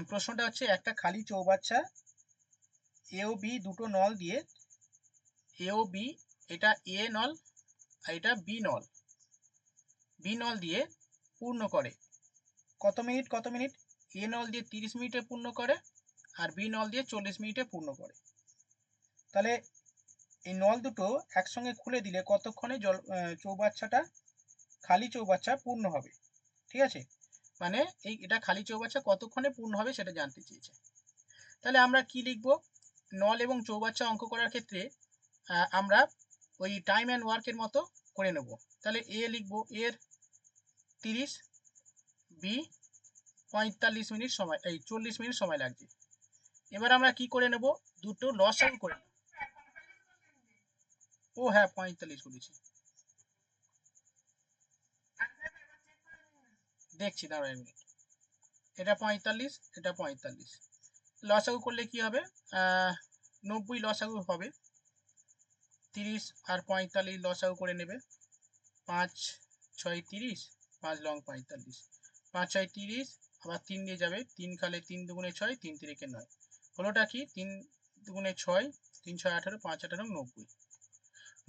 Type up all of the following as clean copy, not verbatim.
প্রশ্নটা হচ্ছে একটা খালি চৌবাচ্চা এ ও বি দুটো নল দিয়ে, এ ও বি, এটা এ নল আর এটা বি নল দিয়ে পূর্ণ করে কত মিনিট কত মিনিট? এ নল দিয়ে 30 মিনিটে পূর্ণ করে আর বি নল দিয়ে 40 মিনিটে পূর্ণ করে। তাহলে এই নল দুটো একসঙ্গে খুলে দিলে কতক্ষণে চৌবাচ্চাটা, খালি চৌবাচ্চা পূর্ণ হবে। ঠিক আছে, মানে এটা খালি চৌবাচ্চা কতক্ষণে পূর্ণ হবে সেটা জানতে চেয়েছে। তাহলে আমরা কি লিখব? নল এবং চৌবাচ্চা অঙ্ক করার ক্ষেত্রে আমরা ওই টাইম অ্যান্ড ওয়ার্কের মতো করে নেব। তাহলে এ লিখব, এর 30, বি 45 মিনিট সময়, 40 মিনিট সময় লাগছে। এবার আমরা কি করে নেব? দুটো লসাগু করে নেব। ও হ্যাঁ, 45 করেছি, দেখছি, দাঁড়াও 1 মিনিট। এটা 45, এটা 45, লসাগু করলে কি হবে? 90 লসাগু হবে। 30 আর 45 লসাগু করে নেবে। 5 6 30, 5 লং 45, 5 6 30, আবার 3 দিয়ে যাবে, 3 খালে 3 দুগুণে 6, 3 তিরিকে 9, হলোটা কি 3 দুগুণে 6, 3 6 18, 5 18 90,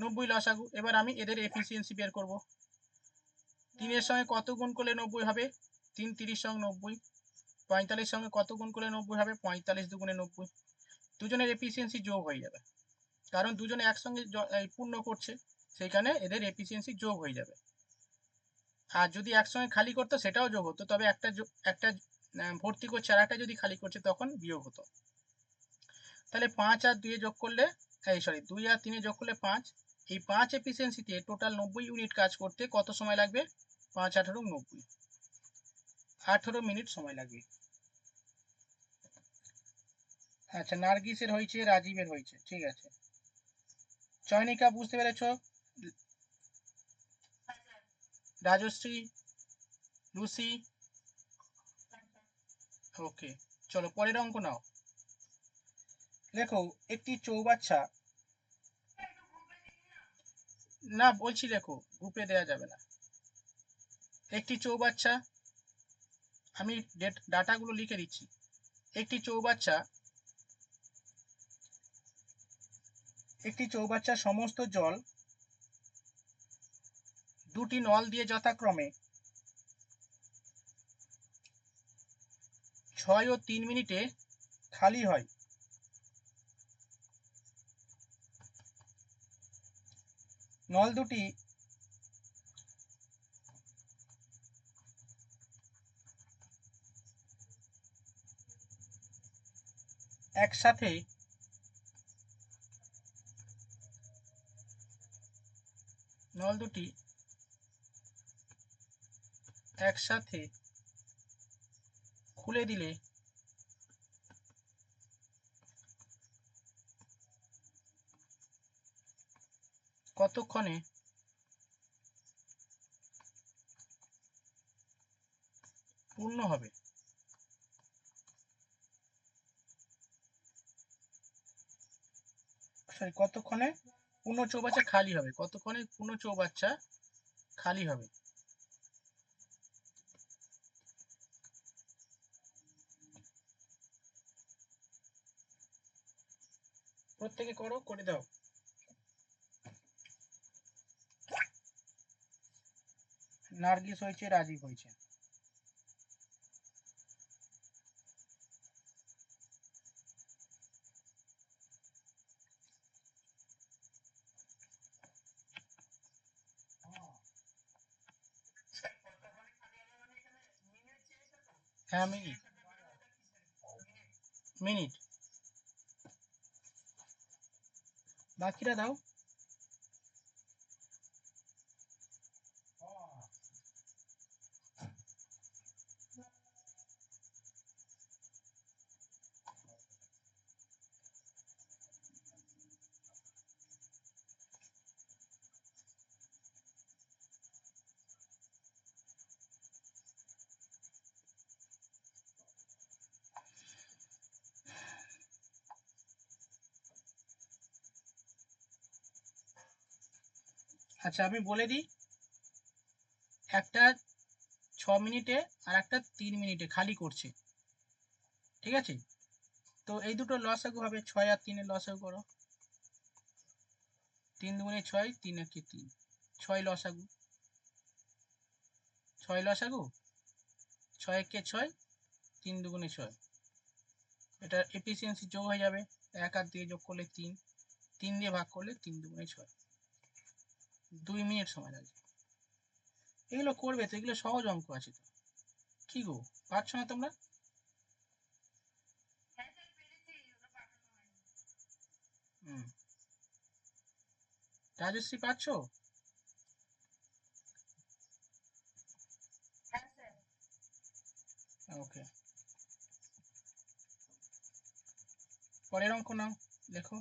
90 লসাগু। এবার আমি এদের এফিসিয়েন্সি বের করব। 3 এর সঙ্গে কত গুণ করলে 90 হবে? 3 30 সঙ্গে 90। 45 সঙ্গে কত গুণ করলে 90 হবে? 45 দুগুণে 90। দুজনের এফিসিয়েন্সি যোগ হয়ে যাবে, কারণ দুজনে একসঙ্গে পূর্ণ করছে, সেইখানে এদের এফিসিয়েন্সি যোগ হয়ে যাবে। আর যদি একসঙ্গে খালি করতো সেটাও যোগ হতো, তবে একটা ভর্তি করছে আর একটা যদি খালি করছে তখন বিয়োগ হতো। তাহলে 5 আর 2 যোগ করলে, 2 আর 3 যোগ করলে 5। এই 5 এফিসিয়েন্সিতে টোটাল 90 ইউনিট কাজ করতে কত সময় লাগবে? 5 18 90, 18 মিনিট সময় লাগবে। আচ্ছা, নার্গিসের হয়েছে, রাজীবের হয়েছে, ঠিক আছে। চয়নিকা বুঝতে পেরেছ? রাজশ্রী, লুসি, ওকে। চলো পরের অঙ্ক নাও। দেখো, একটি চৌবাচ্চা, না বলছি লেখো, গ্রুপে দেওয়া যাবে না। একটি চৌবাচ্চা, আমি ডাটাগুলো লিখে দিচ্ছি। একটি চৌবাচ্চা সমস্ত জল দুটি নল দিয়ে যথাক্রমে 6 ও 3 মিনিটে খালি হয়। নল দুটি একসাথে খুলে দিলে কতক্ষণে পূর্ণ হবে? কতক্ষণে পূর্ণ চৌবাচ্চা খালি হবে? কতক্ষণে পূর্ণ চৌবাচ্চা খালি হবে? প্রত্যেকে করো, করে দাও। নার্গিস হয়েছে, রাজীব হয়েছে। হ্যাঁ, মিনিট, মিনিট। বাকিরা দাও। আচ্ছা, আমি বলে দিই, একটা 6 মিনিটে আর একটা 3 মিনিটে খালি করছে। ঠিক আছে। তো এই দুটো লসাগু হবে 6 আর 3 এর লসাগু করো। 3 দুগুণে 6, 3 একে 3, 6 লসাগু, 6 লসাগু, 6 একে 6, 3 দুগুণে 6। এটা এফিসিয়েন্সি যোগ হয়ে যাবে, 1 আর 2 যোগ করলে 3, 3 দিয়ে ভাগ করলে 3 দুগুণে 6। 2 মিনিট সময় লাগে। এগুলো করবে তো, এগুলো সহজ অঙ্ক আছে তো। কি গো, পারছো না তোমরা? রাজশ্রী পাচ্ছো? ওকে, পরের অঙ্ক নাও, লেখো।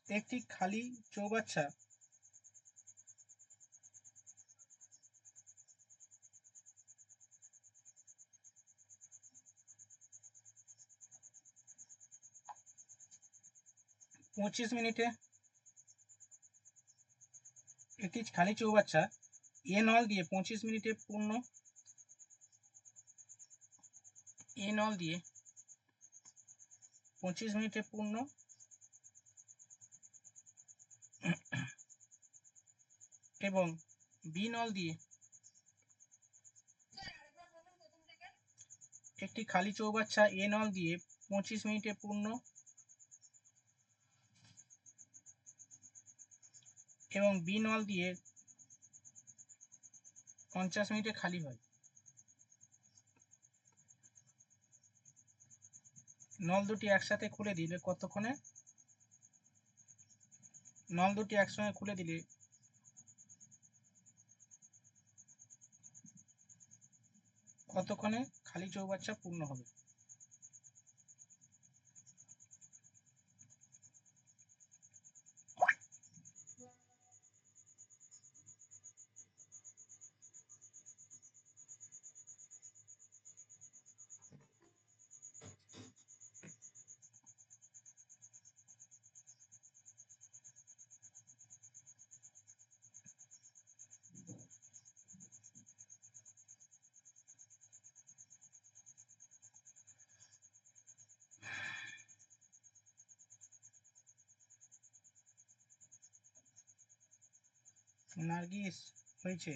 একটি খালি চৌবাচ্চা পঁচিশ মিনিটে, একটি খালি চৌবাচ্চা এ নল দিয়ে 25 মিনিটে পূর্ণ, এ নল দিয়ে 25 মিনিটে পূর্ণ এবং বি নল দিয়ে একটি খালি চৌবাচ্চা এ নল দিয়ে 25 মিনিটে পূর্ণ এবং বি নল দিয়ে 50 মিনিটে খালি হয়। নল দুটি একসাথে খুলে দিলে কতক্ষণে, নল দুটি একসঙ্গে খুলে দিলে কতক্ষণে খালি চৌবাচ্চা পূর্ণ হবে? নার্গিস হয়েছে?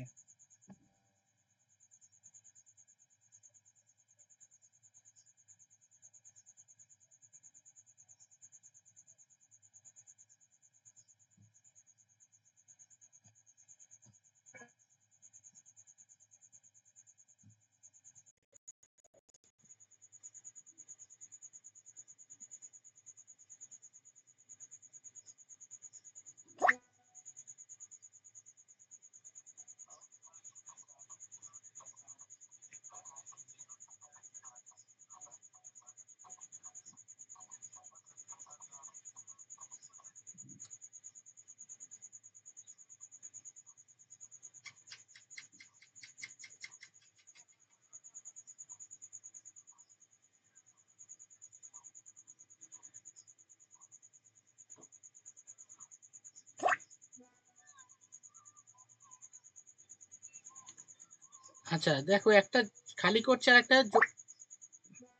আচ্ছা দেখো, একটা খালি করছে আর একটা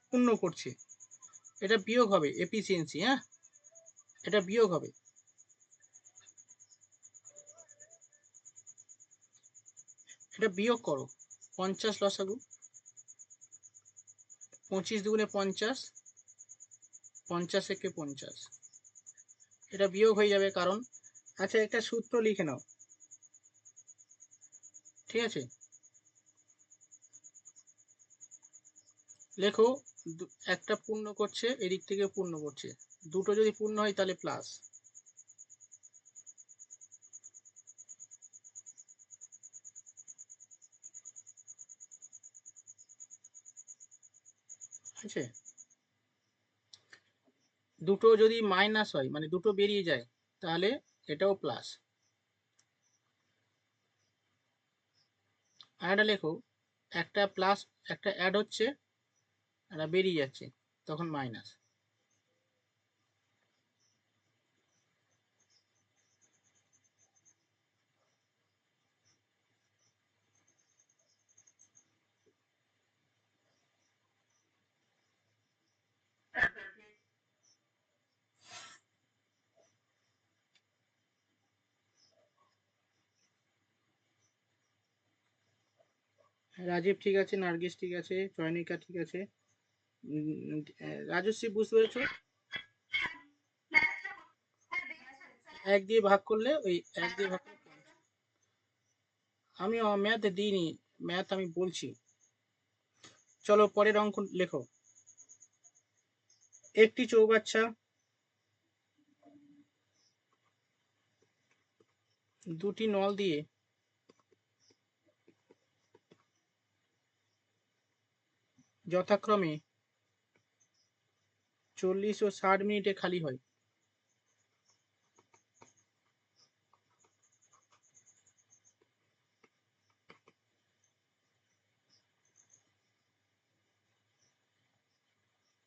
পূর্ণ করছে, এটা বিয়োগ হবে এফিসিয়েন্সি। হ্যাঁ, এটা বিয়োগ হবে। এটা বিয়োগ করো, 50 লসাগু, 25 দুগুণে 50, 50 একে 50, এটা বিয়োগ হয়ে যাবে কারণ, আচ্ছা একটা সূত্র লিখে নাও, ঠিক আছে? লেখো, একটা পূর্ণ করছে, এদিক থেকে পূর্ণ করছে, দুটো যদি পূর্ণ হয় তাহলে প্লাস। আছে, দুটো যদি মাইনাস হয় মানে দুটো বেরিয়ে যায় তাহলে এটাও প্লাস। আর এটা লেখো, একটা প্লাস, একটা অ্যাড হচ্ছে, একটা বেরিয়ে যাচ্ছে, তখন মাইনাস। রাজীব ঠিক আছে, নার্গিস ঠিক আছে, চয়নিকা ঠিক আছে, রাজশ্রী বুঝতে পেরেছো? এক দিয়ে ভাগ করলে ওই এক দিয়ে ভাগ করলে আমি ম্যাথ দিইনি, ম্যাথ আমি বলছি। চলো পরের অঙ্ক লেখো। একটি চৌবাচ্চা দুটি নল দিয়ে যথাক্রমে 40 ও 60 মিনিটে খালি হয়।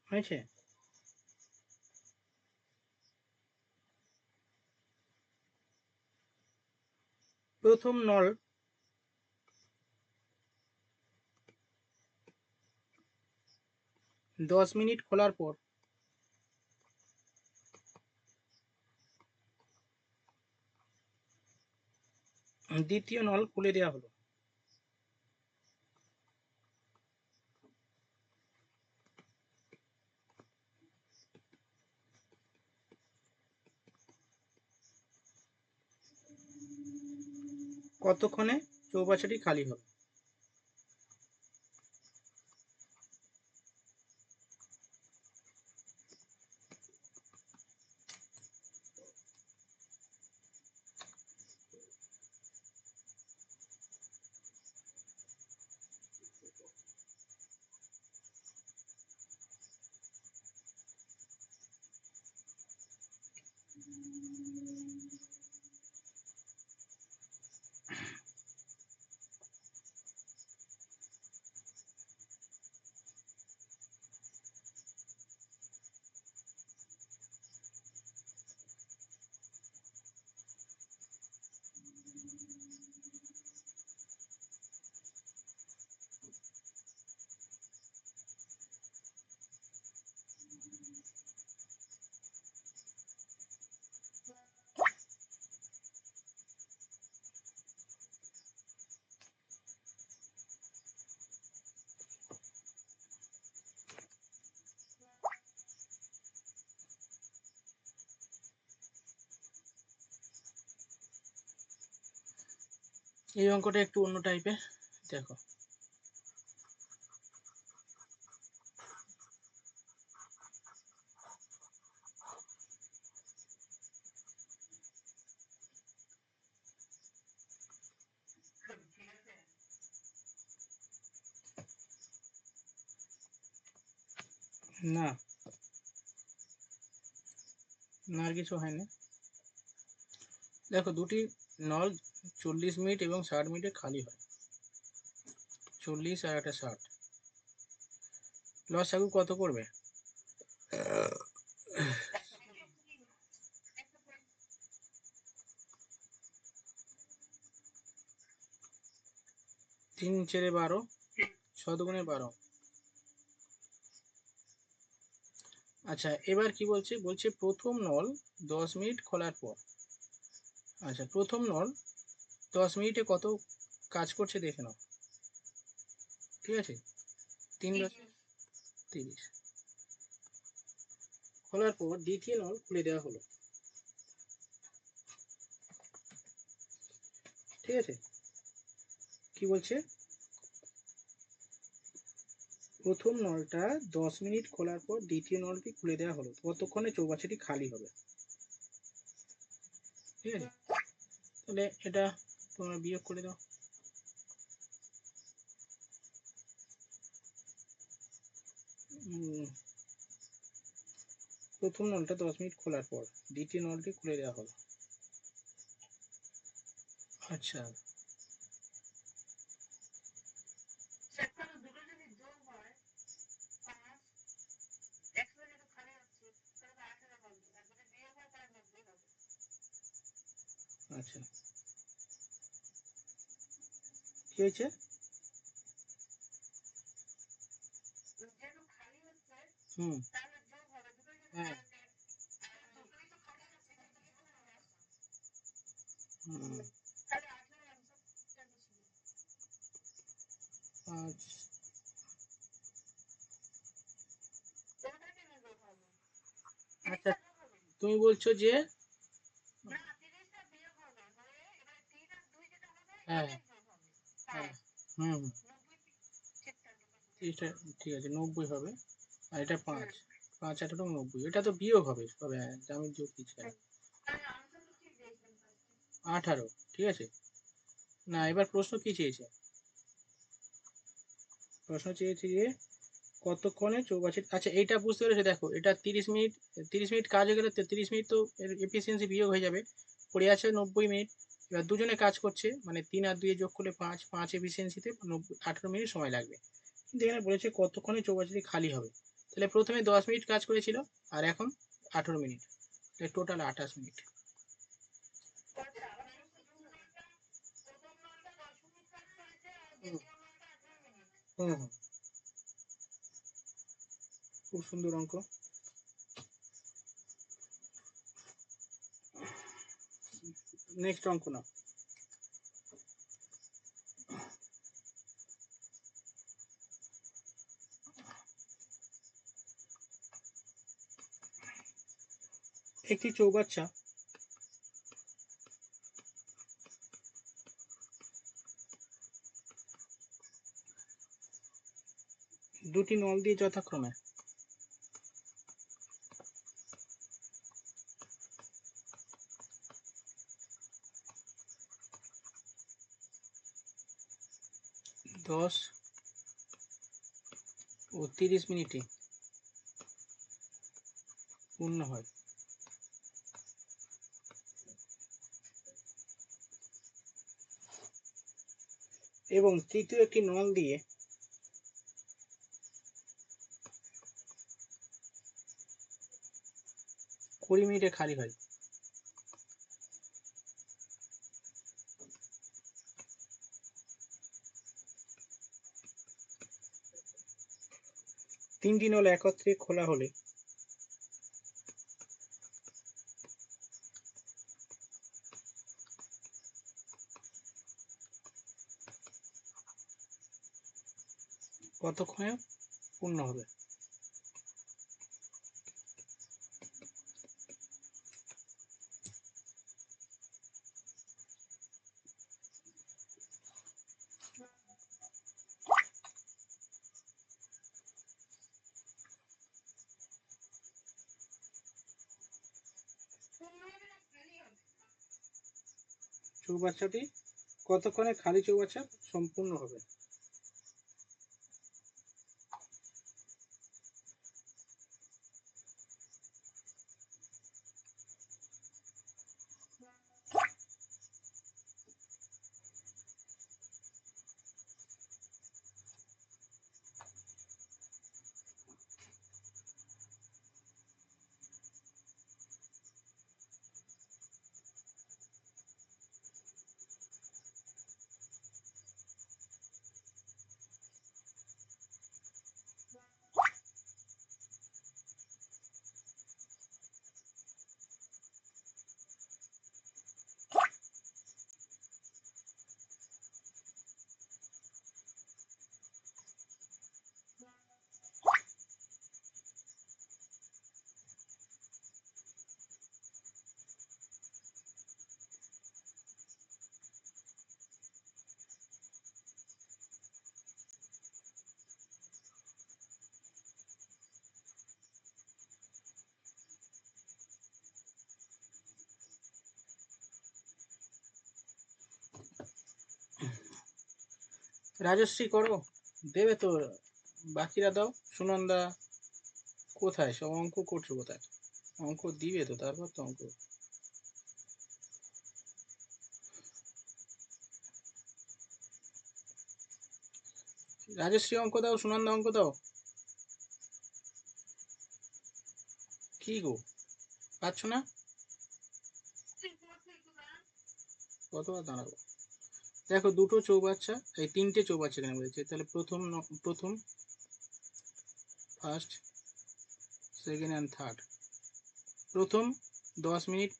হয়েছে? প্রথম নল 10 মিনিট খোলার পর দ্বিতীয় নল খুলে দেওয়া হলো। কতক্ষণে চৌবাচ্চাটি খালি হবে? এই অঙ্কটা একটু অন্য টাইপের, দেখো। না, না আর কিছু হয়নি। দেখো দুটি নল 40 মিনিট এবং 60 মিনিটে খালি হয়। 40 আর একটা 60, লসাগু কত করবে? 3 × 12, 6 × 12। আচ্ছা এবার কি বলছে? বলছে প্রথম নল 10 মিনিট খোলার পর। আচ্ছা প্রথম নল 10 মিনিটে কত কাজ করছে দেখে নাও। ঠিক আছে, 3×30 খোলার পর দ্বিতীয় নল খুলে দেওয়া হলো। ঠিক আছে, কি বলছে? প্রথম নলটা 10 মিনিট খোলার পর দ্বিতীয় নলটি খুলে দেওয়া হলো, কতক্ষণে চৌবাচ্চাটি খালি হবে? ঠিক আছে, তাহলে এটা তোমরা বিয়োগ করে দাও। প্রথম নলটা 10 মিনিট খোলার পর দ্বিতীয় নলটি খুলে দেওয়া হলো। আচ্ছা আচ্ছা, কি হয়েছে? হুম, হ্যাঁ, হুম, তুমি বলছো যে হ্যাঁ হ্যাঁ হুম 30টা ঠিক আছে 90 হবে, আর এটা 5 5 18 90, এটা তো বিয়োগ হবে তবে আমি যোগ দিচ্ছি 18, ঠিক আছে। না এবার প্রশ্ন কি চেয়েছে? প্রশ্ন চেয়েছে যে কতক্ষণে চৌবাচ্চা, আচ্ছা এইটা বুঝতে পেরেছো, দেখো এটা 30 মিনিট, 30 মিনিট কাজ হয়ে গেলে 30 মিনিট তো এফিসিয়েন্সি বিয়োগ হয়ে যাবে, পড়ে আছে 90 মিনিট। এবার দুজনে কাজ করছে মানে 3 আর 2 যোগ করলে 5, 5 এফিসিয়েন্সিতে 18 মিনিট সময় লাগবে। কিন্তু এখানে বলেছে কতক্ষণে চৌবাচ্চাটি খালি হবে, তাহলে প্রথমে 10 মিনিট কাজ করেছিল আর এখন 18 মিনিট, টোটাল 28 মিনিট। হুম হুম হুম, খুব সুন্দর অঙ্ক। নেক্সট অঙ্ক না, একটি চৌবাচ্চা দুটি নল দিয়ে যথাক্রমে 10 ও 30 মিনিটে পূর্ণ হয়, এবং তৃতীয় একটি নল দিয়ে 20 মিনিটে খালি হয়। তিনটি নল একত্রে খোলা হলে কতক্ষণে পূর্ণ হবে? চৌবাচ্চাটি কতক্ষণে খালি চৌবাচ্চা সম্পূর্ণ হবে? রাজশ্রী করো, দেবে তো, বাকিরা দাও। সুনন্দা কোথায়, সব অঙ্ক করছো কোথায়? অঙ্ক দিবে তো, তারপর তো অঙ্ক। রাজশ্রী অঙ্ক দাও, সুনন্দা অঙ্ক দাও। কি গো, পাচ্ছ না? কতবার দাঁড়াবো? দেখো দুটো চৌবাচ্চা, এই তিনটে চৌবাচ্চা কেন বলেছে, তাহলে প্রথম ফার্স্ট সেকেন্ড অ্যান্ড থার্ড, প্রথম 10 মিনিট,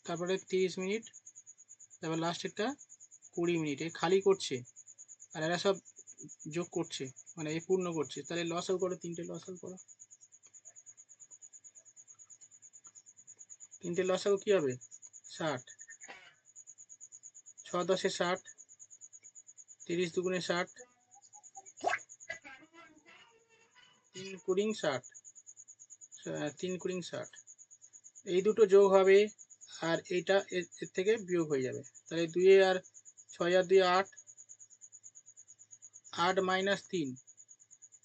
তারপরে 30 মিনিট, তারপর লাস্টেরটা 20 মিনিটে খালি করছে, আর এরা সব যোগ করছে মানে এই পূর্ণ করছে, তাহলে লস আউট করো, তিনটে লস আউট করো। তিনটে লসাগু কি হবে 60, 6 10 60, 30 দুগুণে 60, 3 কুড়ি 60, 3 কুড়ি 60, এই দুটো যোগ হবে আর এইটা এর থেকে বিয়োগ হয়ে যাবে, তাহলে 2 আর 6 আর 2 8, 8 মাইনাস 3,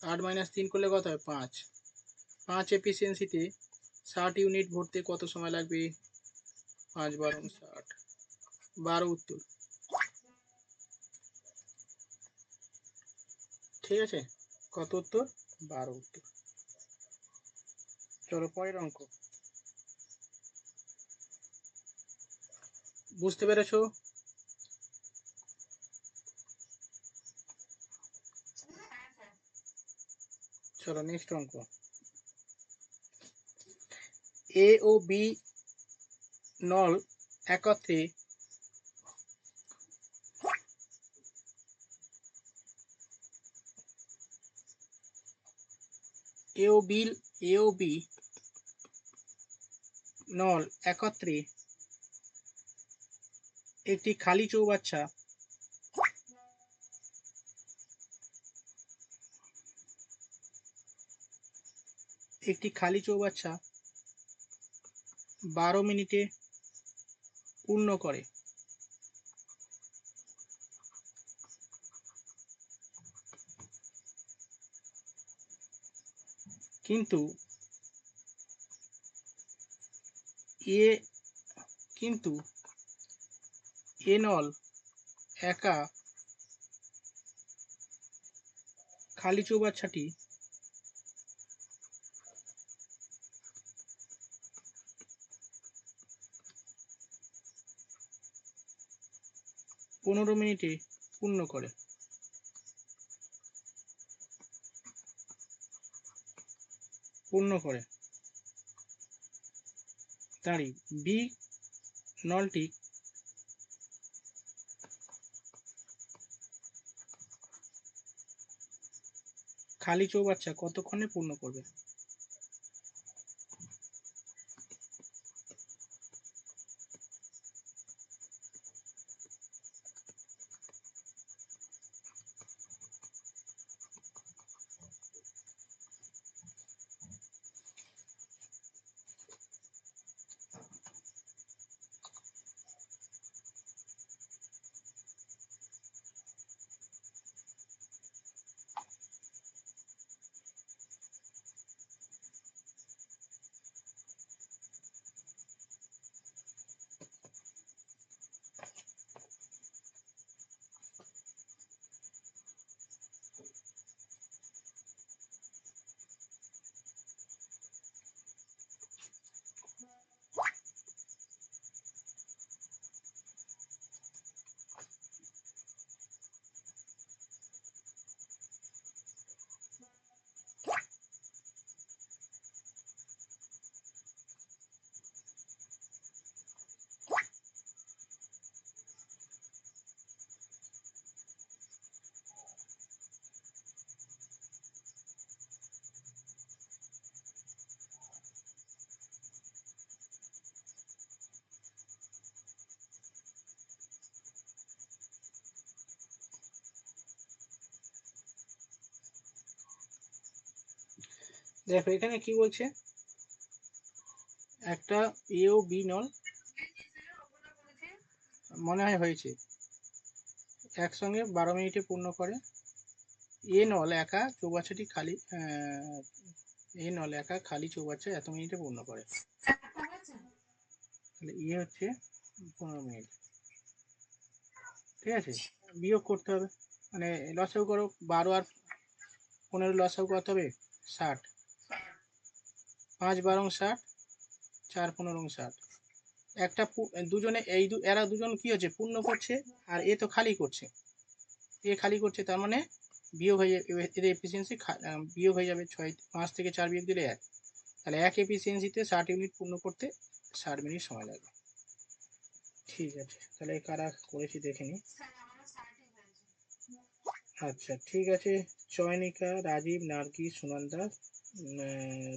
8 মাইনাস 3 করলে কত হয় 5, 5 এফিসিয়েন্সিতে 60 ইউনিট ভরতে কত সময় লাগবে, 5 12 60, 12 উত্তর। ঠিক আছে, কত উত্তর 12 উত্তর। চলো পরের অঙ্ক, বুঝতে পেরেছো? চলো নেক্সট অঙ্ক, এ ও বি নল একত্রে এ ও বি নল একত্রে একটি খালি চৌবাচ্চা একটি খালি চৌবাচ্চা 12 মিনিটে পূর্ণ করে, কিন্তু এ কিন্তু এ নল একা খালি চৌবাচ্চাটি 15 মিনিটে পূর্ণ করে, তারই বি নলটি খালি চৌবাচ্চা কতক্ষণে পূর্ণ করবে? দেখো এখানে কি বলছে, একটা এ ও বি নল মনে হয় হয়েছে একসঙ্গে 12 মিনিটে পূর্ণ করে, এ নল একা চৌবাচ্চাটি খালি এ নল একা খালি চৌবাচ্চা এত মিনিটে পূর্ণ করে, তাহলে ই হচ্ছে 15 মিনিট। ঠিক আছে, বিয়োগ করতে হবে, মানে লসাগু করো, 12 আর 15 লসাগু কত হবে 60, 5 12 60, 4 15 60, একটা দুজনে এরা দুজন কি হচ্ছে পূর্ণ করছে আর এ তো খালি করছে, এ খালি করছে, তার মানে বিয়োগ হয়ে এদের এফিসিয়েন্সি বিয়োগ হয়ে যাবে, 6 5 থেকে 4 বিয়োগ দিলে 1, তাহলে এক এফিসিয়েন্সিতে 60 ইউনিট পূর্ণ করতে 60 মিনিট সময় লাগবে। ঠিক আছে, তাহলে কারা করেছি দেখে নি। আচ্ছা ঠিক আছে, চয়নিকা, রাজীব, নার্গিস, সুনন্দা,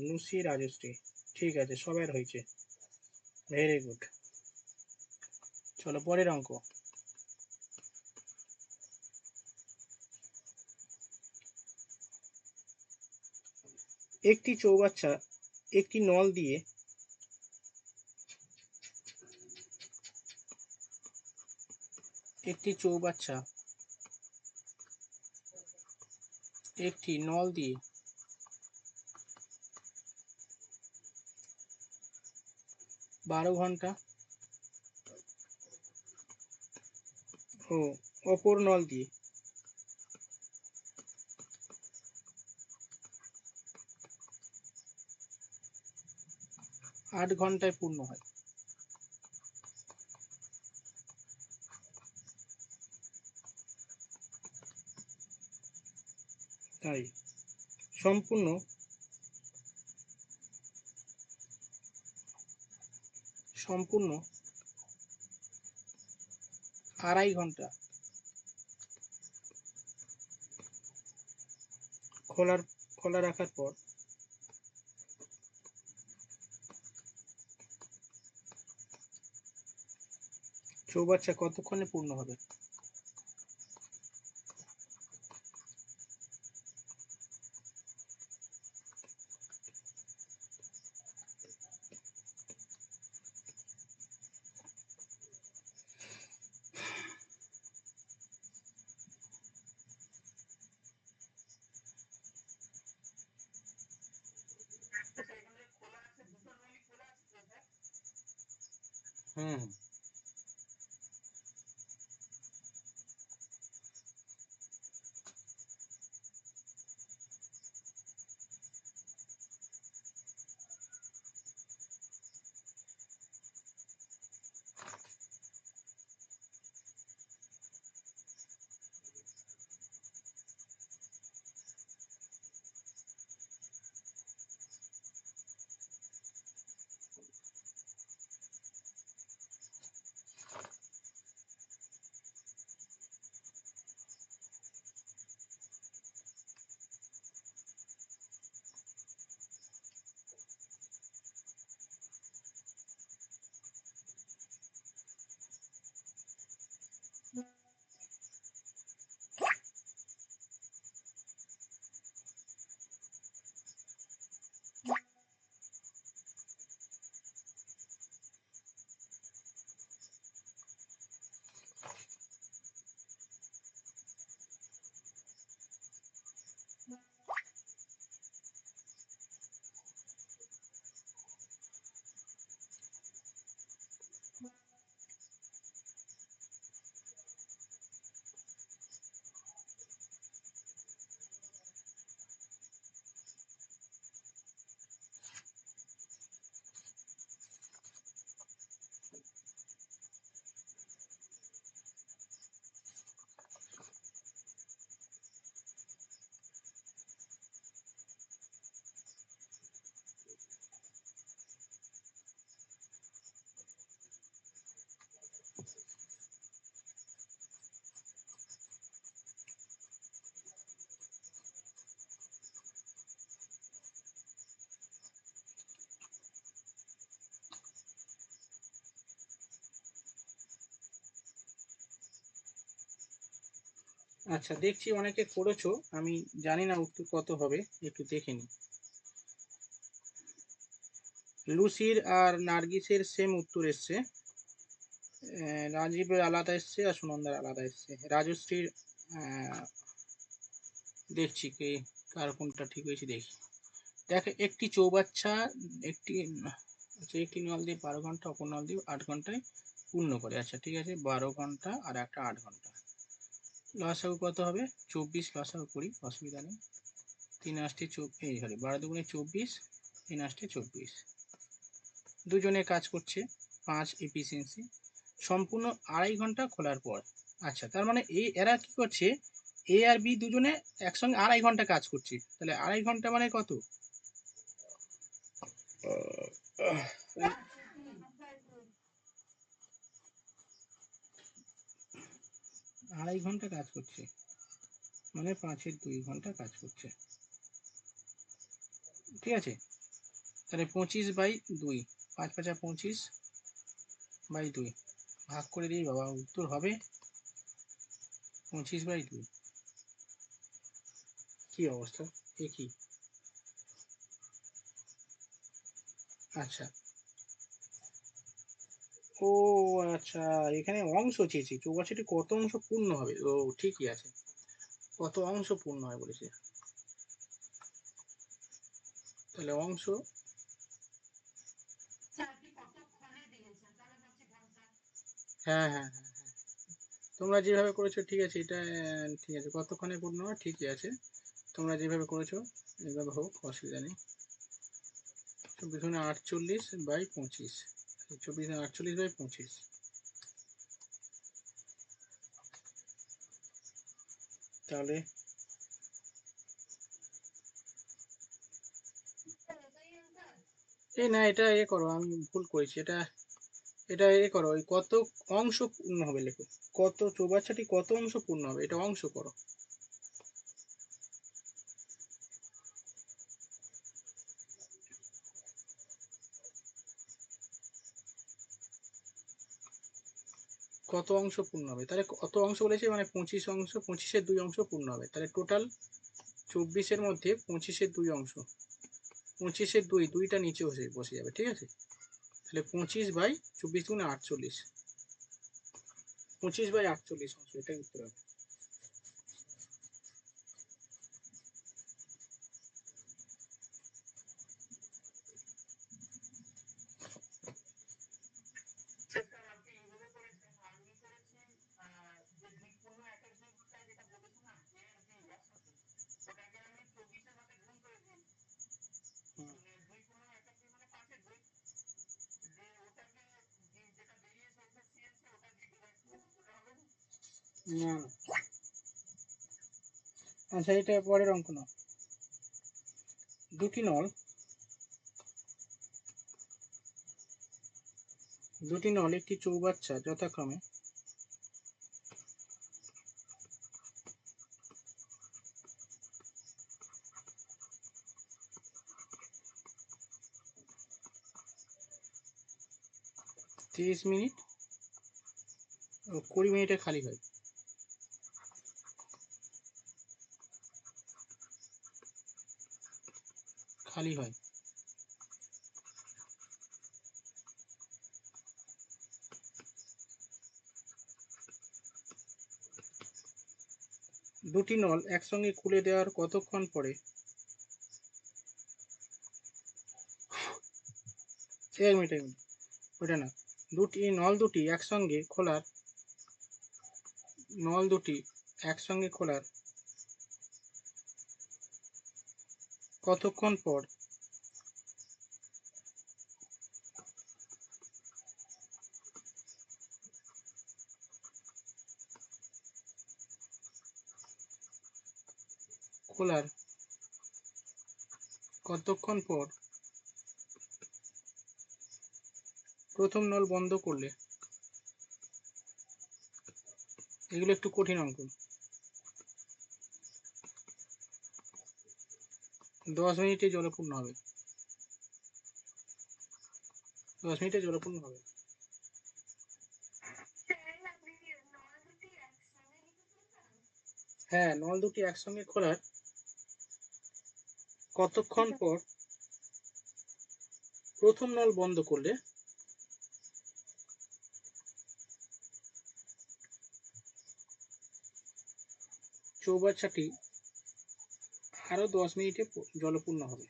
লুসি, রাজশ্রী, ঠিক আছে সবার হয়েছে। Very good. চলো পরের অঙ্ক। একটি চৌবাচ্চা একটি নল দিয়ে একটি 12 ঘন্টা ও অপর নল দিয়ে 8 ঘন্টায় পূর্ণ হয়। তাই সম্পূর্ণ 2.5 ঘন্টা খোলা রাখার পর চৌবাচ্চা কতক্ষণে পূর্ণ হবে? হুম। আচ্ছা, দেখছি অনেকে করেছো, আমি জানি না উত্তর কত হবে, একটু দেখে নি। লুসির আর নার্গিসের সেম উত্তর এসছে, রাজীবের আলাদা এসছে আর সুনন্দার আলাদা এসছে। রাজশ্রীর দেখছি কে কার কোনটা ঠিক হয়েছে দেখি। দেখো, একটি চৌবাচ্চা একটি একটি নল দিয়ে 12 ঘন্টা, অপর নল দিয়ে 8 ঘন্টায় পূর্ণ করে। আচ্ছা ঠিক আছে, 12 ঘন্টা আর একটা 8 ঘন্টা। লসাগু কত হবে? 24 লসাগু করি, অসুবিধা নেই। 3 8 এই সরি 12 দুগুণে 24, 3 8 24। দুজনে কাজ করছে 5 এফিসিয়েন্সি, সম্পূর্ণ 2.5 ঘন্টা খোলার পর। আচ্ছা, তার মানে এরা কি করছে, এ আর বি দুজনে একসঙ্গে 2.5 ঘন্টা কাজ করছে। তাহলে 2.5 ঘন্টা মানে কত? 2.5 ঘন্টা কাজ করছে মানে 5-এর 2 ঘন্টা কাজ করছে। ঠিক আছে, তাহলে 25/2, 5 5 25, বাই 2 ভাগ করে দিই বাবা, উত্তর হবে 25/2। কি অবস্থা, এ কি? আচ্ছা, ও আচ্ছা, এখানে অংশ চেয়েছি, চৌবাচ্চাটি কত অংশ পূর্ণ হবে। ও ঠিকই আছে, কত অংশ পূর্ণ হয় বলেছে, তাহলে অংশ। হ্যাঁ হ্যাঁ হ্যাঁ, তোমরা যেভাবে করেছো ঠিক আছে, এটা ঠিক আছে, কতক্ষণে পূর্ণ হয় ঠিকই আছে, তোমরা যেভাবে করেছো এভাবে হোক, অসুবিধা নেই। 24/48/25, 24/48/25। তাহলে এই না, এটা এ করো, আমি ভুল করেছি, এটা এটা এ করো, ওই কত অংশ পূর্ণ হবে লেখো, কত চৌবাচ্চাটি কত অংশ পূর্ণ হবে, এটা অংশ করো। কত অংশ পূর্ণ হবে, তাহলে কত অংশ বলেছে মানে 25 অংশ, 25-এর 2 অংশ পূর্ণ হবে, তাহলে টোটাল 24-এর মধ্যে 25-এর 2 অংশ, 25-এর 2, 2টা নিচে বসে যাবে, ঠিক আছে, তাহলে 25/24 × 48, 25/48 অংশ, এটাই উত্তর হবে। না না, আচ্ছা এটা পরের অঙ্ক না, দুটি নল, একটি চৌবাচ্চা যথাক্রমে 30 মিনিট ও 20 মিনিটে খালি হয়, খালি হয়, দুটি নল একসঙ্গে খুলে দেওয়ার কতক্ষণ পরে, এক মিনিট, ওটা না, দুটি একসঙ্গে খোলার, একসঙ্গে খোলার কতক্ষণ পর খোলার কতক্ষণ পর প্রথম নল বন্ধ করলে, এগুলো একটু কঠিন অঙ্ক, 10 মিনিটে জলপূর্ণ হবে, 10 মিনিটে জলপূর্ণ হবে। হ্যাঁ, নল দুটি একসঙ্গে খোলার কতক্ষণ পর প্রথম নল বন্ধ করলে চৌবাচ্চাটি আরো 10 মিনিটে জলপূর্ণ হবে।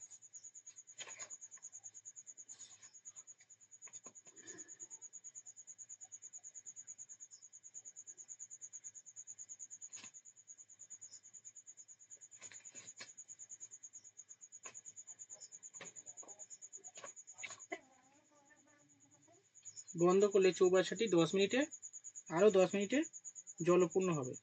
বন্ধ করলে চৌবাচ্চাটি 10 মিনিটে, আরো 10 মিনিটে জলপূর্ণ হবে।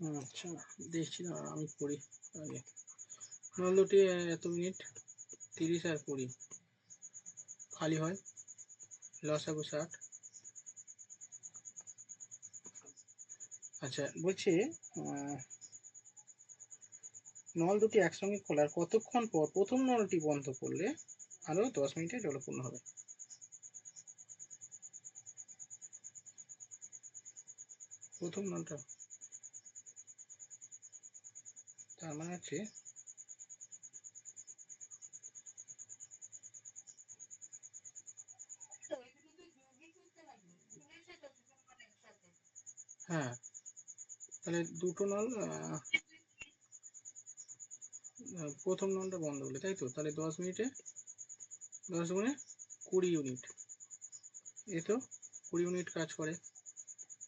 আচ্ছা দেখছি না, আমি পড়ি আগে। নল দুটি এত মিনিট 30 আর 20 খালি হয়, লসাগু 60। আচ্ছা বলছি নল দুটি একসঙ্গে খোলার কতক্ষণ পর প্রথম নলটি বন্ধ করলে আরো 10 মিনিটে জলপূর্ণ হবে? প্রথম নলটা, তার মানে হচ্ছে হ্যাঁ, তাহলে দুটো নল প্রথম নলটা বন্ধ হলে, তাই তো? তাহলে 10 মিনিটে 10 গুণে 20 ইউনিট, এই তো 20 ইউনিট কাজ করে।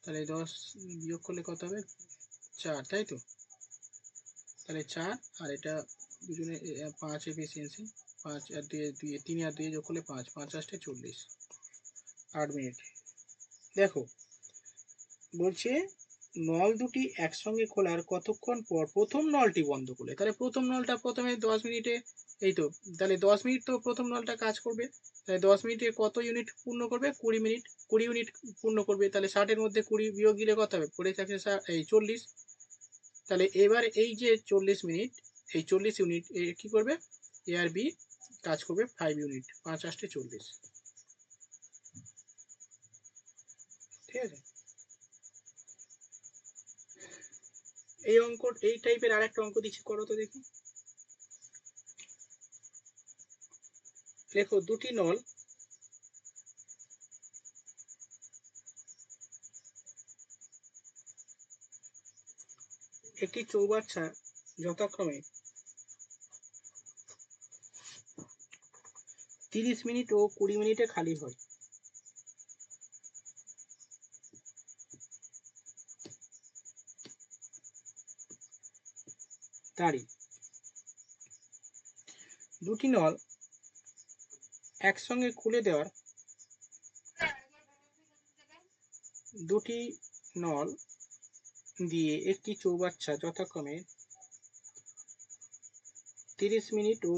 তাহলে 10 বিয়োগ করলে কত হবে? 4, তাই তো? তাহলে 4 আর এটা দুজনে 5 এফিসিয়েন্সি, 5 আর 2 2 3 আর 2 যোগ করলে 5, 5 8 40, 8 মিনিট। দেখো বলছে নল দুটি একসঙ্গে খোলার কতক্ষণ পর প্রথম নলটি বন্ধ করলে, তাহলে প্রথম নলটা প্রথমে 10 মিনিটে, এই তো, তাহলে 10 মিনিট তো প্রথম নলটা কাজ করবে। তাহলে 10 মিনিটে কত ইউনিট পূর্ণ করবে? 20 মিনিট, 20 ইউনিট পূর্ণ করবে। তাহলে 60 এর মধ্যে 20 বিয়োগ দিলে কত হবে? পড়ে থাকে এই 40। তাহলে এবার এই যে 40 মিনিট, এই 40 ইউনিট কি করবে? এ আর বি কাজ করবে 5 ইউনিট, 5 8 40। ঠিক আছে, এই অঙ্ক, এই টাইপের আর একটা অঙ্ক দিচ্ছি, করো তো দেখি। দেখো দুটি নল একটি চৌবাচ্চা যথাক্রমে 30 মিনিট ও 20 মিনিটে খালি হয়। তারই দুটি নল একসঙ্গে খুলে দেওয়ার, দুটি নল দিয়ে একটি চৌবাচ্চা যথাক্রমে 30 মিনিট ও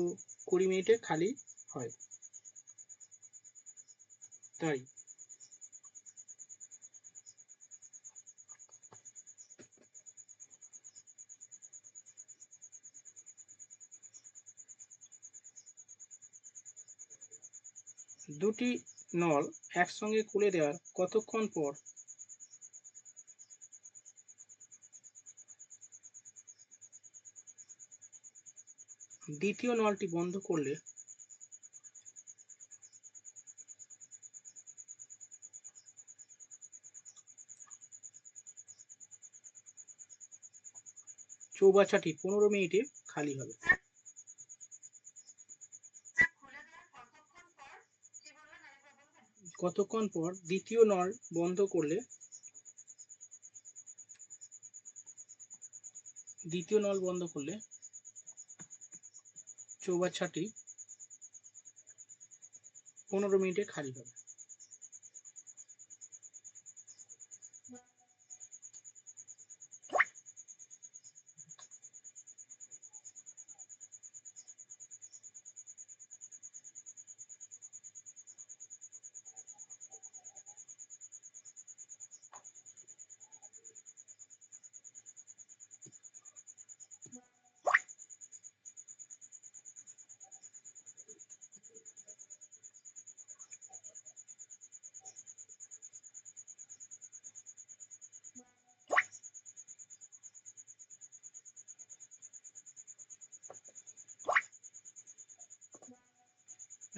20 মিনিটে খালি হয়। তাই দুটি নল একসঙ্গে খুলে দেওয়ার কতক্ষণ পর দ্বিতীয় নলটি বন্ধ করলে চৌবাচ্চাটি 15 মিনিটে খালি হবে? কতক্ষণ পর দ্বিতীয় নল বন্ধ করলে, দ্বিতীয় নল বন্ধ করলে চৌবাচ্চাটি 15 মিনিটে খালি হবে?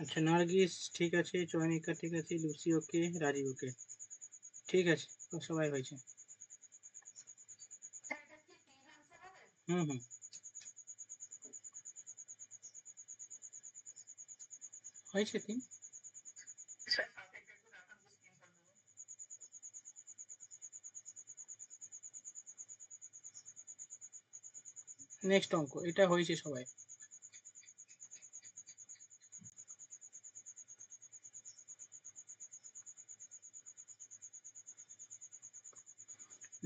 আচ্ছা, নার্গিস ঠিক আছে, চয়নিকা ঠিক আছে, লুসি ওকে, রাজীব ওকে, ঠিক আছে, সবাই হয়েছে। হুম হুম, হয়েছে 3। নেক্সট অঙ্ক, এটা হয়েছে সবাই।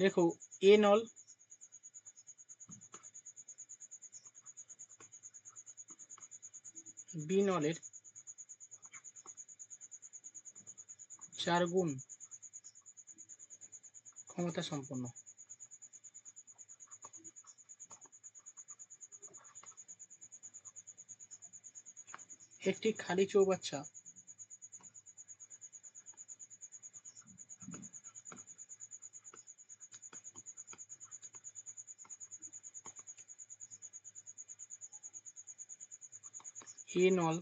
দেখো এ নল বিনলের 4 গুণ ক্ষমতা সম্পন্ন। একটি খালি চৌবাচ্চা এ নল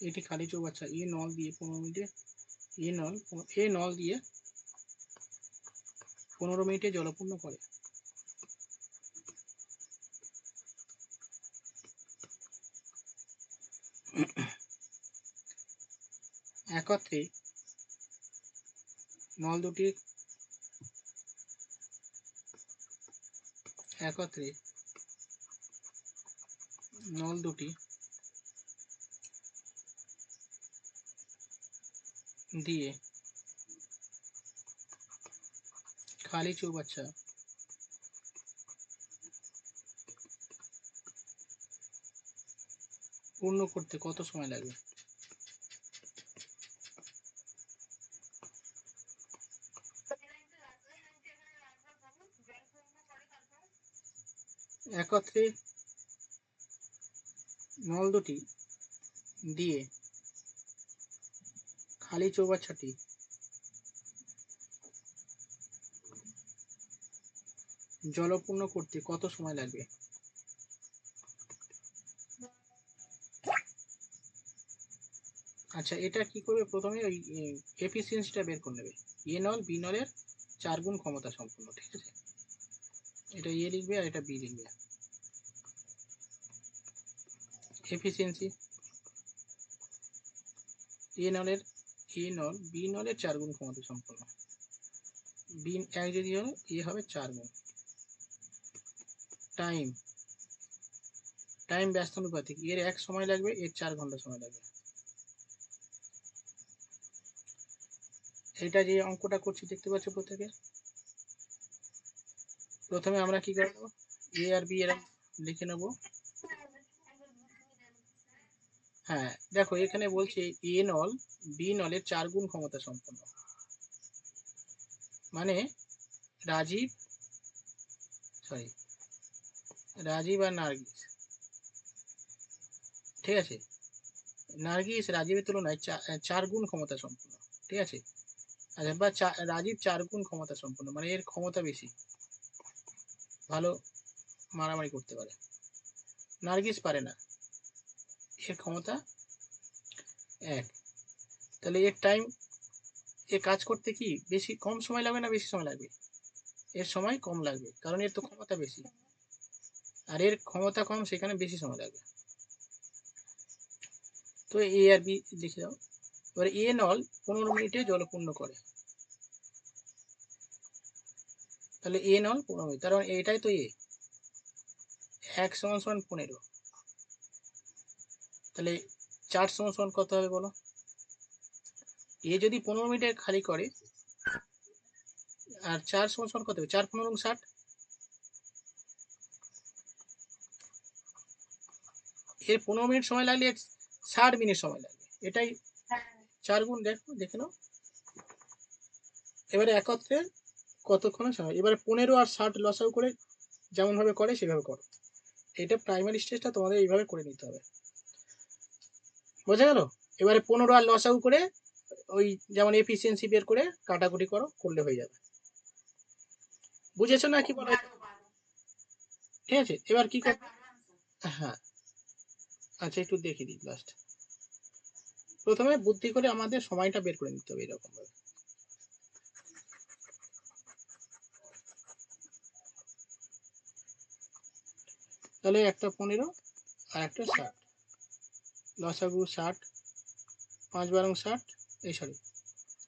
এটি খালি চৌবাচ্চা এ নল দিয়ে 15 মিনিটে এ নল দিয়ে 15 মিনিটে জলপূর্ণ করে। একত্রে নল দুটি দিয়ে খালি চৌবাচ্চা পূর্ণ করতে কত সময় লাগবে? একত্রে নল দুটি দিয়ে খালি চৌবাচ্চাটি জলপূর্ণ করতে কত সময় লাগবে? আচ্ছা, এটা কি করবে? প্রথমে ওই এফিসিয়েন্সিটা বের করে নেবে। এ নল বি নলের 4 গুণ ক্ষমতা সম্পন্ন। ঠিক আছে, এটা এ লিখবে আর এটা বি লিখবে। এফিসিয়েন্সি এ নল বি নলের 4 গুণ ক্ষমতা সম্পন্ন। বি 1 যদি হয় এ হবে 4 গুণ। টাইম ব্যস্তানুপাতিক, এর 1 সময় লাগবে, এর 4 ঘন্টা সময় লাগবে। এটা যে অঙ্কটা করছি দেখতে পাচ্ছ প্রত্যেকে, প্রথমে আমরা কি করব? এ আর বি এর লিখে নেব। হ্যাঁ, দেখো এখানে বলছে এ নল বি নলের 4 গুণ ক্ষমতা সম্পন্ন, মানে রাজীব আর নার্গিস। ঠিক আছে, নার্গিস রাজীবের তুলনায় 4 গুণ ক্ষমতা সম্পন্ন। ঠিক আছে, আচ্ছা, বা রাজীব 4 গুণ ক্ষমতা সম্পন্ন, মানে এর ক্ষমতা বেশি, ভালো মারামারি করতে পারে। নার্গিস পারে না, এর ক্ষমতা 1। তাহলে এর টাইম, এ কাজ করতে কি বেশি কম সময় লাগবে না বেশি সময় লাগবে? এর সময় কম লাগবে, কারণ এর তো ক্ষমতা বেশি, আর এর ক্ষমতা কম, সেখানে বেশি সময় লাগবে। তো এ আর বি লিখে দাও। এবারে এ নল 15 মিনিটে জলপূর্ণ করে, তাহলে এ নল 15 মিনিট, কারণ এটাই তো এ 1 = 15। তাহলে 4 = কত হবে বলো? এ যদি 15 মিনিটে খালি করে, আর 4 = কত হবে? 4 15 60। এর 15 মিনিট সময় লাগলে 60 মিনিট সময় লাগবে, এটাই 4 গুণ। দেখে নাও। এবারে একত্রে কতক্ষণে সময়, এবারে 15 আর 60 লসাগু করে যেমন ভাবে করে সেভাবে করো। এটা প্রাইমারি স্টেজটা তোমাদের এইভাবে করে নিতে হবে, বোঝা গেল? এবারে 15 আর লসাগু করে ওই যেমন এফিসিয়েন্সি বের করে কাটাকুটি করলে হয়ে যাবে। বুঝেছো না কি বলো? ঠিক আছে, এবার কি করবে? হ্যাঁ, আচ্ছা, একটু দেখে দিই লাস্ট। প্রথমে বুদ্ধি করে আমাদের সময়টা বের করে নিতে হবে এরকম ভাবে। তাহলে একটা 15 আর একটা 60, লসাগু 60, 5 12 60, এই সরি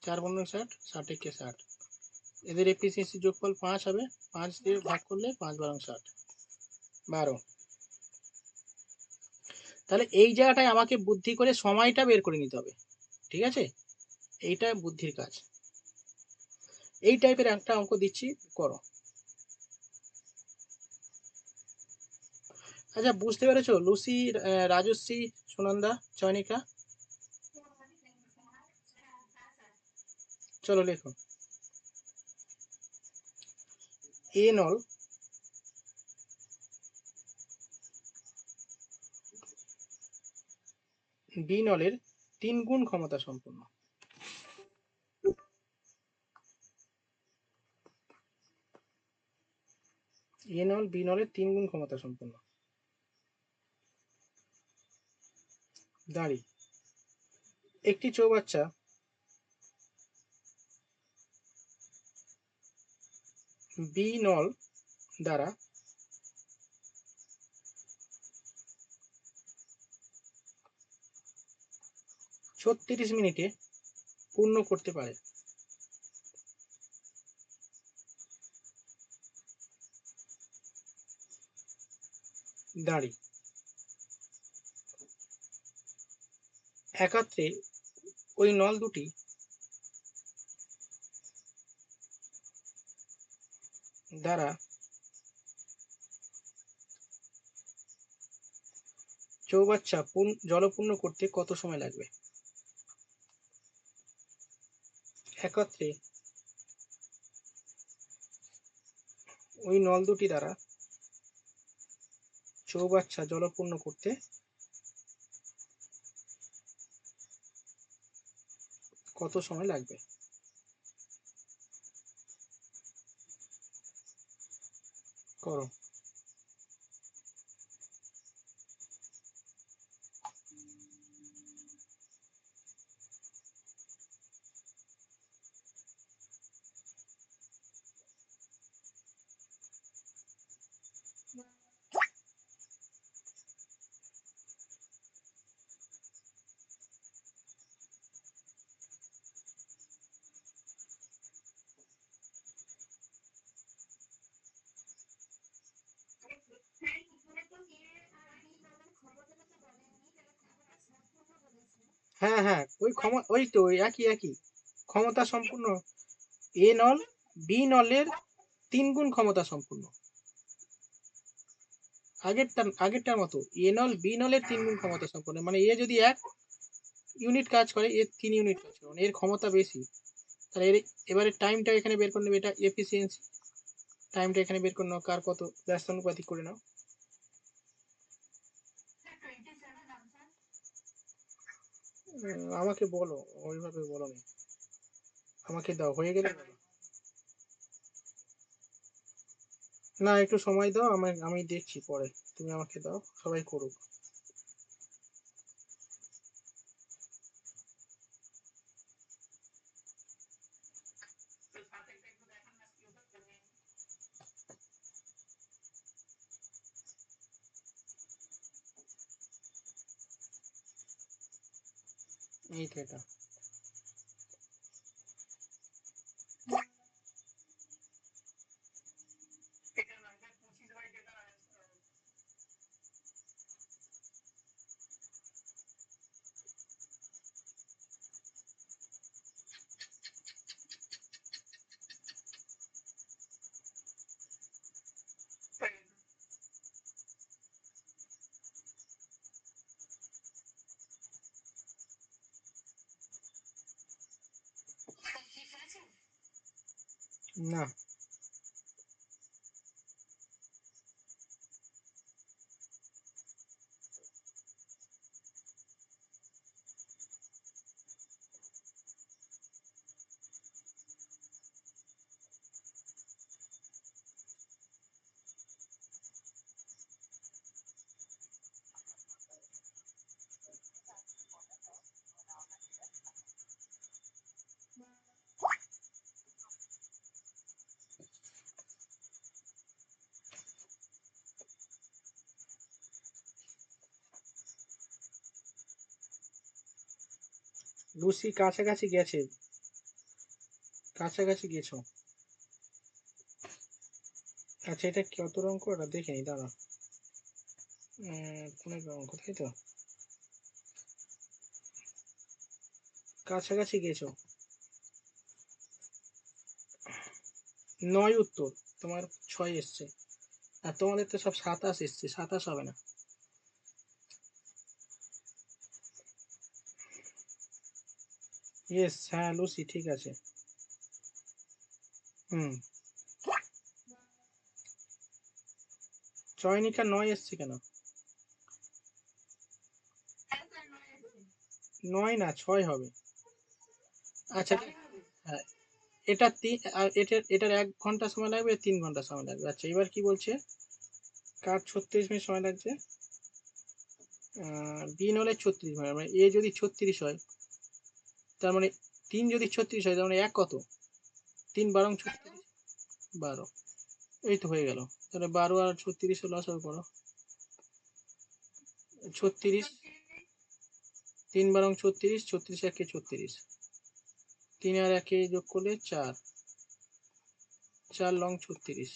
4 15 60, 60 একে 60, এদের এফিসিয়েন্সি যোগফল 5 হবে, 5 দিয়ে ভাগ করলে 5 12 60, 12। তাহলে এই জায়গাটায় আমাকে বুদ্ধি করে সময়টা বের করে নিতে হবে। ঠিক আছে, এইটা বুদ্ধির কাজ। এই টাইপের একটা অঙ্ক দিচ্ছি, করো। আচ্ছা, বুঝতে পেরেছো? লুসি, রাজশ্রী, সুনন্দা, চয়নিকা। চলো লেখো। এ নল বি নলের 3 গুণ ক্ষমতা সম্পন্ন। এ নল বি নলের 3 গুণ ক্ষমতা সম্পন্ন। দাঁড়ি। একটি চৌবাচ্চা বি নল দ্বারা 36 মিনিটে পূর্ণ করতে পারে। দাঁড়ি। একত্রে ওই নল দুটি দ্বারা চৌবাচ্চা জলপূর্ণ করতে কত সময় লাগবে? একত্রে ওই নল দুটি দ্বারা চৌবাচ্চা জলপূর্ণ করতে কত সময় লাগবে? করো। হ্যাঁ হ্যাঁ, ওই তো ওই একই একই ক্ষমতা সম্পূর্ণ। এ নল বি নলের 3 গুণ ক্ষমতা সম্পূর্ণ। আগেরটার মতো এ নল বি নলের 3 গুণ ক্ষমতা সম্পন্ন, মানে এ যদি 1 ইউনিট কাজ করে, এর 3 ইউনিট কাজ করে, মানে এর ক্ষমতা বেশি। তাহলে এবারে টাইমটা এখানে বের করে নেবে, এটা এফিসিয়েন্সি। টাইমটা এখানে বের করে নাও, কার কত ব্যস্তানুপাতিক করে নাও। আমাকে বলো, ওইভাবে বলো না, আমাকে দাও, হয়ে গেলে বলো। না, একটু সময় দাও, আমি দেখছি পরে। তুমি আমাকে দাও, সবাই করুক। এই তো এটা। না, লুসি কাছাকাছি গেছে, কাছাকাছি গেছো। আচ্ছা, এটা কত অঙ্ক, ওটা দেখে নি, দাঁড়া। 15 অঙ্ক, তাই তো? কাছাকাছি গেছো। 9 উত্তর, তোমার 6 এসছে। আর তোমাদের তো সব 27 এসছে, 27 হবে না। ইয়েস, হ্যাঁ লুসি ঠিক আছে। হুম। চয়নিকা 9 এসছে কেন? 9 না 6 হবে। আচ্ছা, হ্যাঁ, এটা এটার 1 ঘন্টা সময় লাগবে, 3 ঘন্টা সময় লাগবে। আচ্ছা এবার কি বলছে? কার 36 মিনিট সময় লাগছে? বি হলে 36 হয়, মানে এ যদি 36 হয়, তার মানে 3 যদি 36 হয়, তার মানে 1 কত? 3 12 36, 12। এই তো হয়ে গেল। তাহলে 12 আর 36 লসাগু করো। 36, 3 12 36, 36 একে 36, 3 আর 1 যোগ করলে 4, 4 লং 36।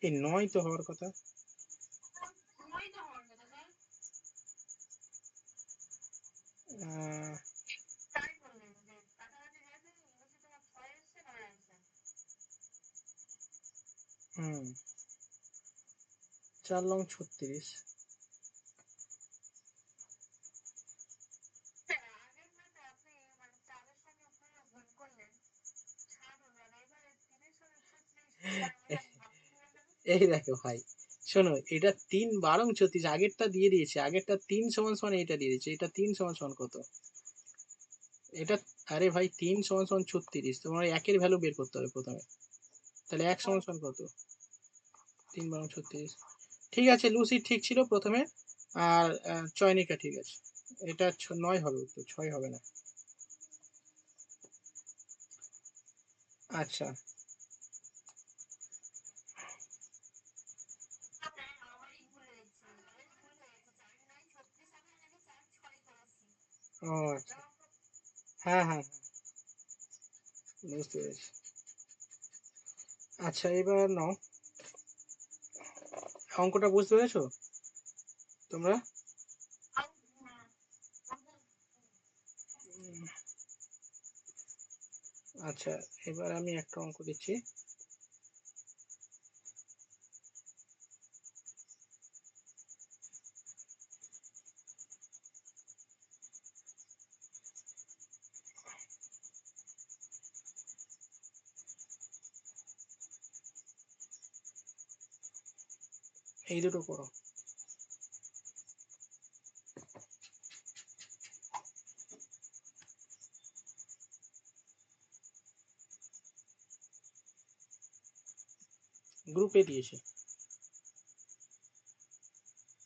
এই 9 তো হওয়ার কথা। আহ, হুম, 4 লং 36। এই দেখো ভাই, শোনো, এটা 3 12 36, আগেরটা দিয়ে দিয়েছে, আগেরটা 3 সমান সমান এটা দিয়ে দিয়েছে, এটা 3 সমান সমান কত? এটা, আরে ভাই 3 সমান সমান 36, তোমার একের ভ্যালু বের করতে হবে প্রথমে। তাহলে 1 সমান সমান কত? 3 12 36। ঠিক আছে, লুসি ঠিক ছিল প্রথমে, আর চয়নিকা ঠিক আছে। এটা 9 হবে, উত্তর 6 হবে না। আচ্ছা, ও আচ্ছা, হ্যাঁ হ্যাঁ, বুঝতে পেরেছি। আচ্ছা এবার নাও, অঙ্কটা বুঝতে পেরেছো তোমরা? আচ্ছা, এবার আমি একটা অঙ্ক দিচ্ছি। এই দুটো করো। গ্রুপে দিয়েছে।